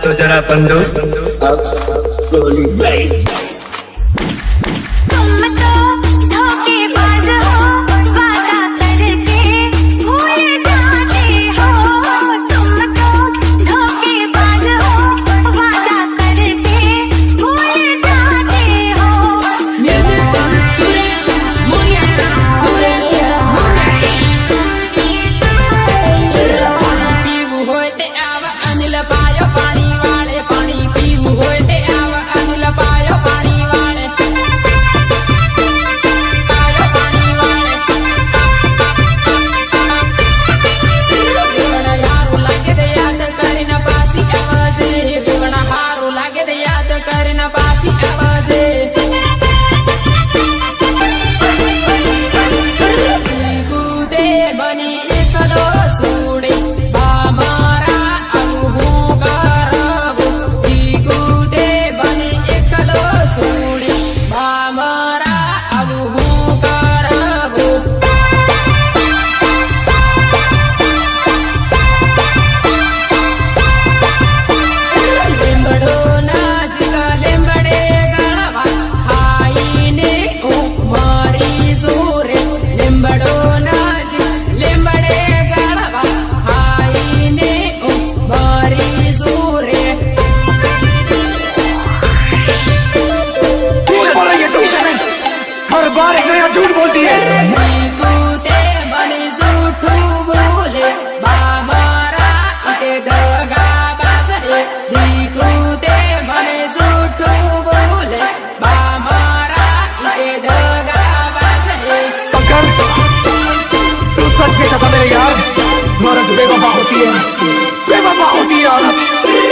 तो जरा बंदो बार एक नया झूठ बोलती है। कूते बने झूठ बोले बाबरा इते दगा बाजरे कूते बने झूठ बोले बाबरा इते दगा बाजरे। अगर तू सच में कहता मेरे यार, औरत बेवफा होती है, बेवफा होती है औरत।